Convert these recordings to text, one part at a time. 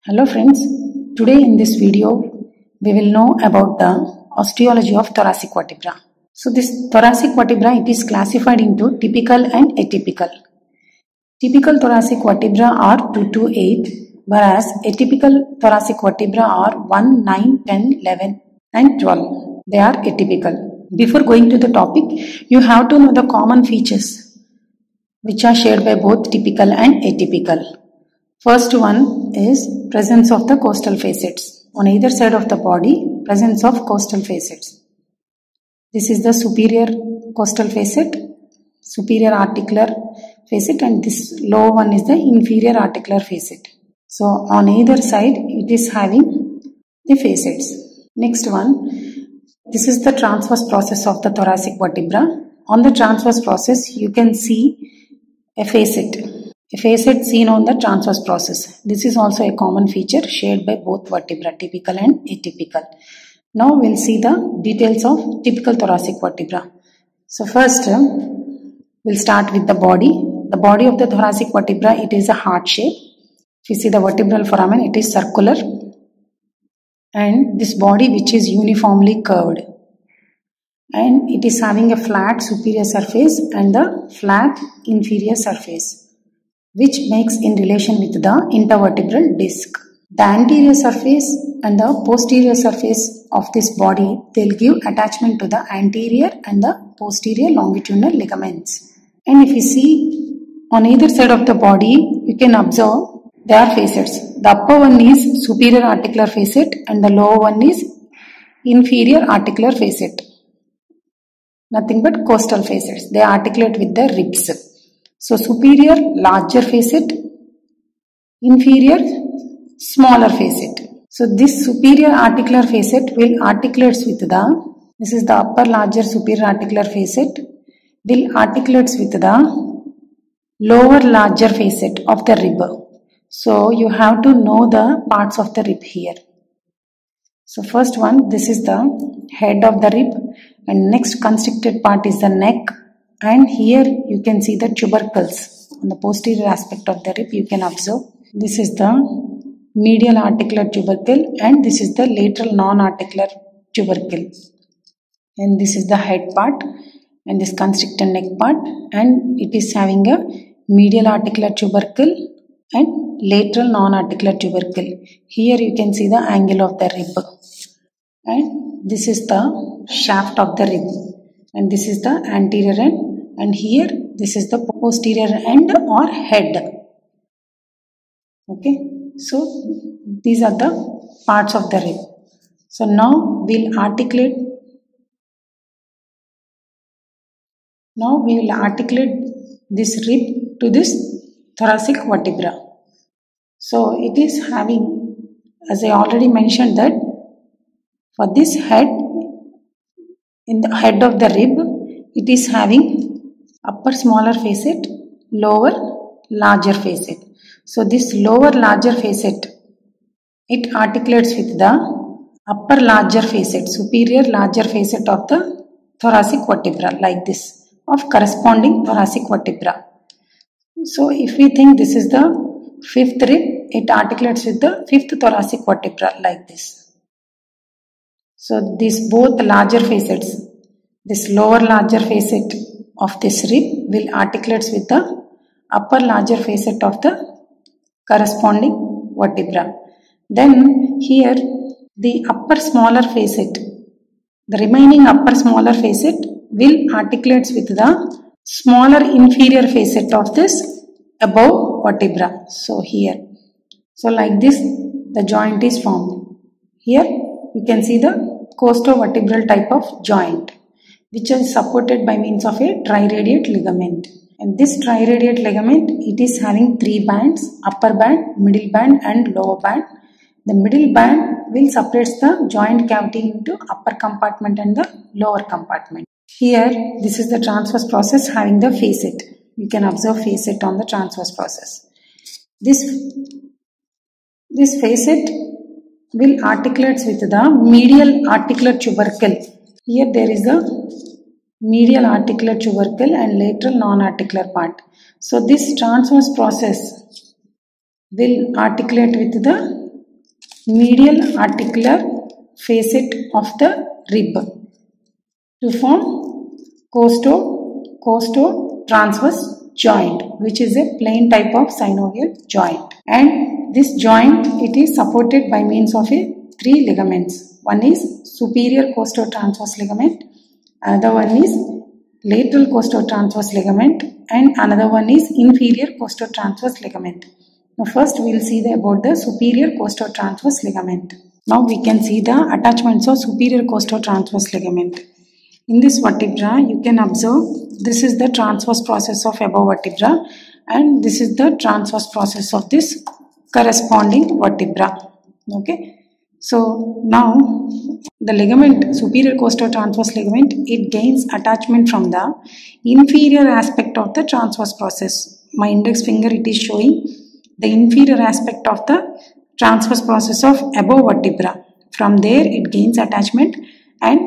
Hello friends, today in this video we will know about the osteology of thoracic vertebra. So this thoracic vertebra, it is classified into typical and atypical. Typical thoracic vertebra are 2 to 8, whereas atypical thoracic vertebra are 1, 9, 10, 11 and 12. They are atypical. Before going to the topic, you have to know the common features which are shared by both typical and atypical. First one is presence of the costal facets. On either side of the body, presence of costal facets. This is the superior costal facet, superior articular facet, and this lower one is the inferior articular facet. So on either side, it is having the facets. Next one, this is the transverse process of the thoracic vertebra. On the transverse process, you can see a facet seen on the transverse process. This is also a common feature shared by both vertebra, typical and atypical. Now we'll see the details of typical thoracic vertebra. So first, we'll start with the body. The body of the thoracic vertebra, it is a heart shape. If you see the vertebral foramen, it is circular. And this body which is uniformly curved. And it is having a flat superior surface and a flat inferior surface, which makes in relation with the intervertebral disc. The anterior surface and the posterior surface of this body, they'll give attachment to the anterior and the posterior longitudinal ligaments. And if you see on either side of the body, you can observe there are facets. The upper one is superior articular facet and the lower one is inferior articular facet. Nothing but costal facets. They articulate with the ribs. So superior larger facet, inferior smaller facet. So this superior articular facet will articulates with this is the upper larger superior articular facet, will articulates with the lower larger facet of the rib. So you have to know the parts of the rib here. So first one, this is the head of the rib, and next constricted part is the neck. And here you can see the tubercles on the posterior aspect of the rib. You can observe this is the medial articular tubercle and this is the lateral non-articular tubercle. And this is the head part and this constricted neck part, and it is having a medial articular tubercle and lateral non-articular tubercle. Here you can see the angle of the rib, and this is the shaft of the rib. And this is the anterior end, and here this is the posterior end or head. Okay, so these are the parts of the rib. So now we'll articulate. Now we will articulate this rib to this thoracic vertebra. So it is having, as I already mentioned, that for this head, in the head of the rib, it is having upper smaller facet, lower larger facet. So this lower larger facet, it articulates with the upper larger facet, superior larger facet of the thoracic vertebra, like this, of corresponding thoracic vertebra. So if we think this is the fifth rib, it articulates with the fifth thoracic vertebra, like this. So these both larger facets, this lower larger facet of this rib will articulate with the upper larger facet of the corresponding vertebra. Then here the upper smaller facet, the remaining upper smaller facet will articulate with the smaller inferior facet of this above vertebra. So here, so like this the joint is formed. Here you can see the costovertebral type of joint, which is supported by means of a triradiate ligament. And this triradiate ligament, it is having three bands, upper band, middle band and lower band. The middle band will separate the joint cavity into upper compartment and the lower compartment. Here, this is the transverse process having the facet. You can observe facet on the transverse process. This facet will articulate with the medial articular tubercle. Here there is the medial articular tubercle and lateral non-articular part. So this transverse process will articulate with the medial articular facet of the rib to form costo-transverse joint, which is a plain type of synovial joint. And this joint, it is supported by means of three ligaments. One is superior costo-transverse ligament, another one is lateral costo-transverse ligament, and another one is inferior costo-transverse ligament. Now first we will see about the superior costo-transverse ligament. Now we can see the attachments of superior costo-transverse ligament. In this vertebra, you can observe this is the transverse process of above vertebra, and this is the transverse process of this corresponding vertebra. Okay. So now the ligament, superior costo-transverse ligament, it gains attachment from the inferior aspect of the transverse process. My index finger, it is showing the inferior aspect of the transverse process of above vertebra. From there it gains attachment and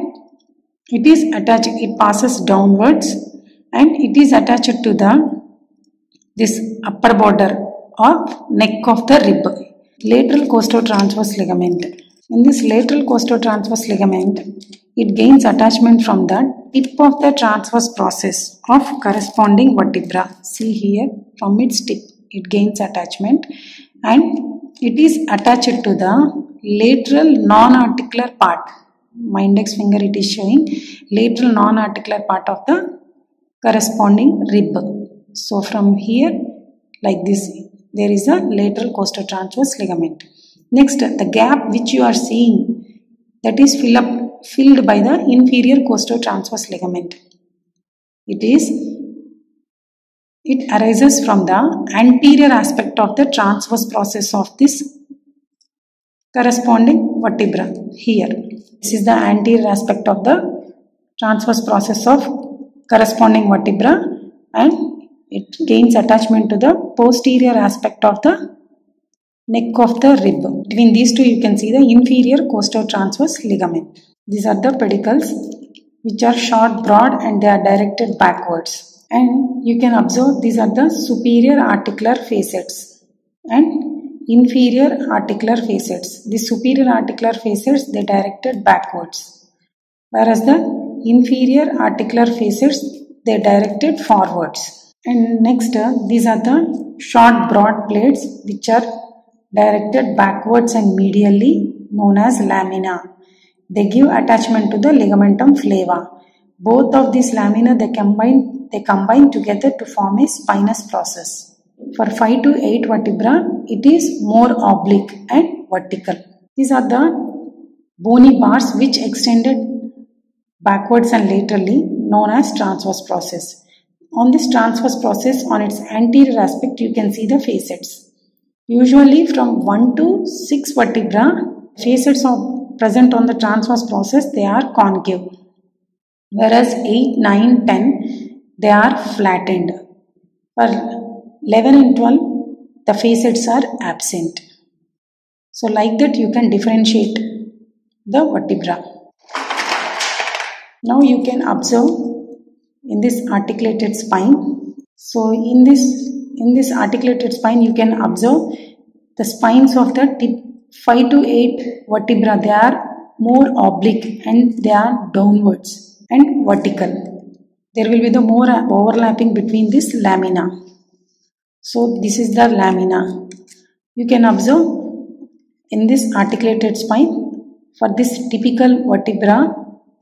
it is attached, it passes downwards and it is attached to this upper border of neck of the rib. Lateral costo-transverse ligament. In this lateral costo-transverse ligament, it gains attachment from the tip of the transverse process of corresponding vertebra. See here, from its tip it gains attachment and it is attached to the lateral non-articular part. My index finger, it is showing lateral non-articular part of the corresponding rib. So from here, like this, there is a lateral costo-transverse ligament. Next, the gap which you are seeing, that is filled by the inferior costo-transverse ligament. It arises from the anterior aspect of the transverse process of this corresponding vertebra here. This is the anterior aspect of the transverse process of corresponding vertebra and it gains attachment to the posterior aspect of the neck of the rib. Between these two you can see the inferior costo-transverse ligament. These are the pedicles which are short, broad and they are directed backwards. And you can observe these are the superior articular facets and inferior articular facets. The superior articular facets, they directed backwards, whereas the inferior articular facets, they directed forwards. And next, these are the short broad plates which are directed backwards and medially, known as lamina. They give attachment to the ligamentum flava. Both of these lamina, they combine together to form a spinous process. For 5 to 8 vertebra, it is more oblique and vertical. These are the bony bars which extended backwards and laterally, known as transverse process. On this transverse process, on its anterior aspect, you can see the facets. Usually from 1 to 6 vertebra, facets are present on the transverse process, they are concave. Whereas 8, 9, 10, they are flattened. For 11 and 12, the facets are absent. So like that you can differentiate the vertebra. Now you can observe in this articulated spine. So in this articulated spine you can observe the spines of the tip 5 to 8 vertebra. They are more oblique and they are downwards and vertical. There will be the more overlapping between this lamina. So this is the lamina. You can observe in this articulated spine, for this typical vertebra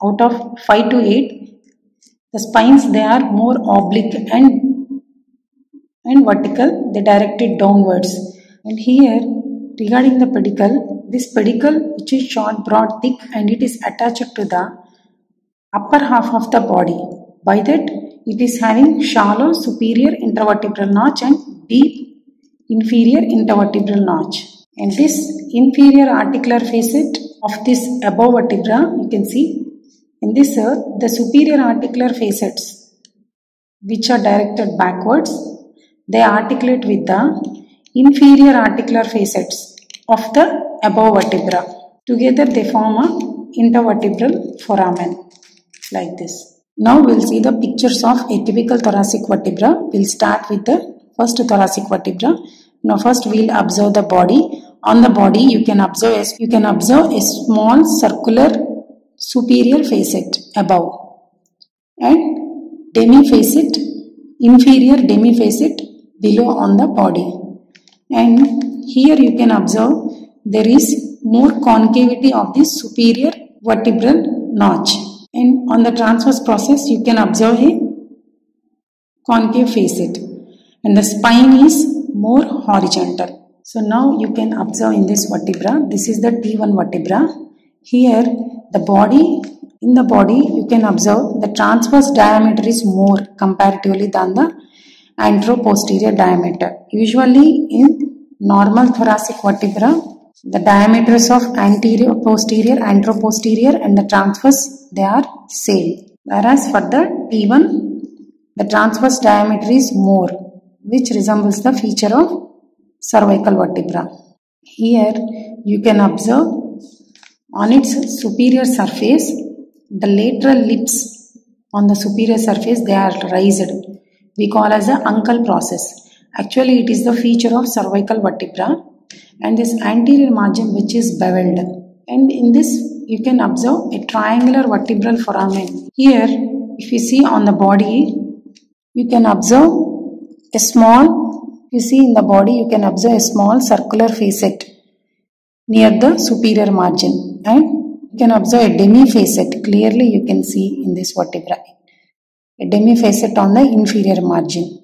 out of 5 to 8, the spines, they are more oblique and vertical, they directed downwards. And here regarding the pedicle, this pedicle which is short, broad, thick and it is attached to the upper half of the body. By that it is having shallow superior intervertebral notch and deep inferior intervertebral notch. And this inferior articular facet of this above vertebra, you can see in this the superior articular facets which are directed backwards, they articulate with the inferior articular facets of the above vertebra. Together they form a intervertebral foramen like this. Now we will see the pictures of atypical thoracic vertebra. We will start with the first thoracic vertebra. Now first we will observe the body on the body you can observe a small circular superior facet above and demifacet, inferior demifacet below on the body. And here you can observe there is more concavity of the superior vertebral notch. And on the transverse process you can observe a concave facet. And the spine is more horizontal. So now you can observe in this vertebra, this is the T1 vertebra. Here in the body you can observe the transverse diameter is more comparatively than the anteroposterior diameter. Usually in normal thoracic vertebra, the diameters of anterior, posterior, anteroposterior and the transverse, they are same. Whereas for the T1, the transverse diameter is more, which resembles the feature of cervical vertebra. Here you can observe on its superior surface, the lateral lips on the superior surface, they are raised. We call as the uncal process. Actually it is the feature of cervical vertebra, and this anterior margin which is beveled. And in this you can observe a triangular vertebral foramen. Here if you see on the body, you can observe a small, you see in the body you can observe a small circular facet near the superior margin, and you can observe a demifacet. Clearly you can see in this vertebra a demifacet on the inferior margin.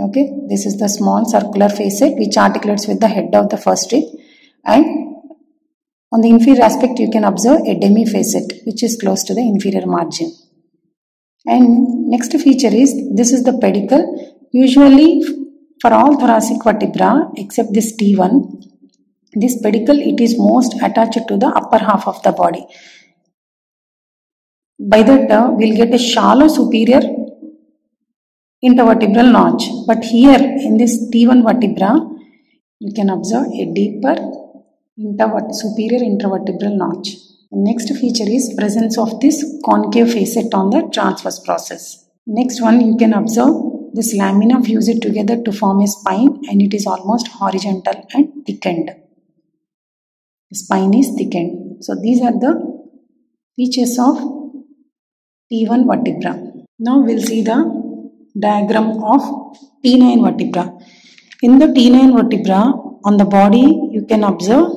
Okay, this is the small circular facet which articulates with the head of the first rib, and on the inferior aspect you can observe a demifacet which is close to the inferior margin. And next feature is, this is the pedicle. Usually for all thoracic vertebra except this T1, this pedicle, it is most attached to the upper half of the body. By that we'll get a shallow superior intervertebral notch. But here in this T1 vertebra, you can observe a deeper superior intervertebral notch. The next feature is presence of this concave facet on the transverse process. Next one, you can observe this lamina fused together to form a spine, and it is almost horizontal and thickened. The spine is thickened. So these are the features of T1 vertebra. Now we'll see the diagram of T9 vertebra. In the T9 vertebra on the body you can observe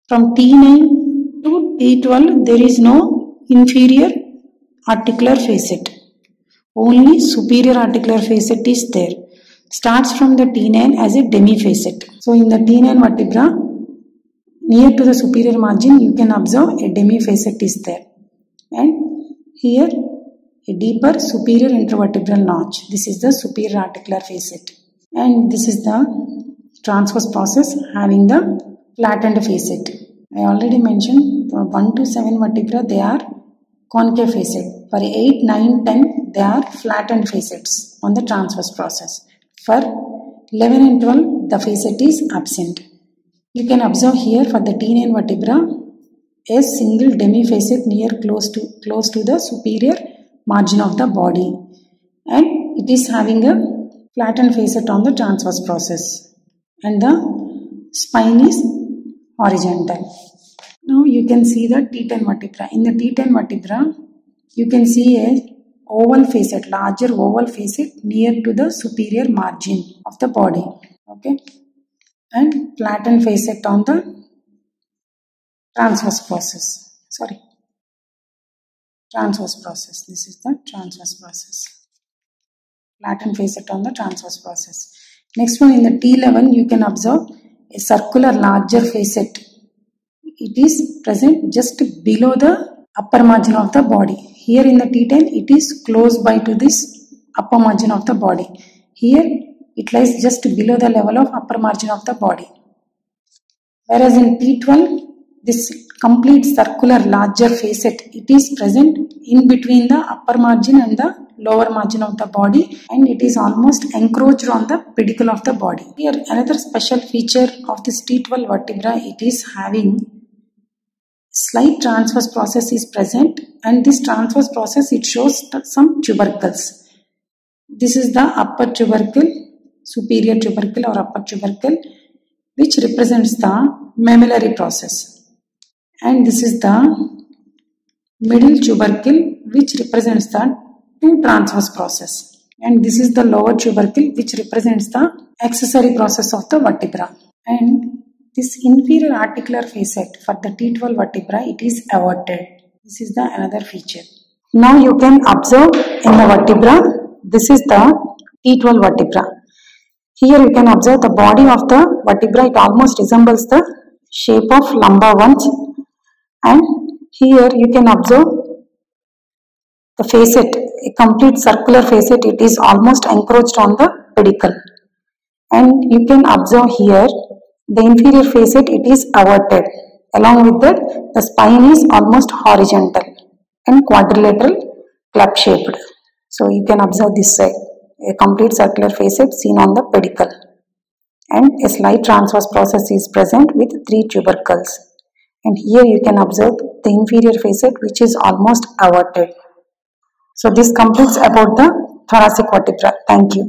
from T9 to T12 there is no inferior articular facet. Only superior articular facet is there. Starts from the T9 as a demifacet. So in the T9 vertebra, near to the superior margin you can observe a demifacet is there. And here a deeper superior intervertebral notch. This is the superior articular facet. And this is the transverse process having the flattened facet. I already mentioned for 1 to 7 vertebra they are concave facet. For 8, 9, 10 they are flattened facets on the transverse process. For 11 and 12 the facet is absent. You can observe here for the T9 vertebra a single demifacet near close to the superior margin of the body, and it is having a flattened facet on the transverse process, and the spine is horizontal. Now you can see the T10 vertebra. In the T10 vertebra you can see a oval facet, larger oval facet near to the superior margin of the body. Okay, and flattened facet on the transverse process. Transverse process. This is the transverse process. Flattened facet on the transverse process. Next one, in the T11 you can observe a circular larger facet. It is present just below the upper margin of the body. Here in the T10 it is close by to this upper margin of the body. Here it lies just below the level of upper margin of the body. Whereas in T12 this complete circular larger facet, it is present in between the upper margin and the lower margin of the body, and it is almost encroached on the pedicle of the body. Here another special feature of this T12 vertebra, it is having slight transverse process is present, and this transverse process it shows some tubercles. This is the upper tubercle, superior tubercle or upper tubercle, which represents the mammillary process, and this is the middle tubercle which represents the two transverse process, and this is the lower tubercle which represents the accessory process of the vertebra. And this inferior articular facet for the T12 vertebra, it is averted. This is the another feature. Now you can observe in the vertebra, this is the T12 vertebra. Here you can observe the body of the vertebra, it almost resembles the shape of lumbar ones, and here you can observe the facet, a complete circular facet, it is almost encroached on the pedicle, and you can observe here the inferior facet, it is averted. Along with that, the spine is almost horizontal and quadrilateral club shaped. So you can observe this side, a complete circular facet seen on the pedicle, and a slight transverse process is present with 3 tubercles. And here you can observe the inferior facet which is almost averted. So this completes about the thoracic vertebra. Thank you.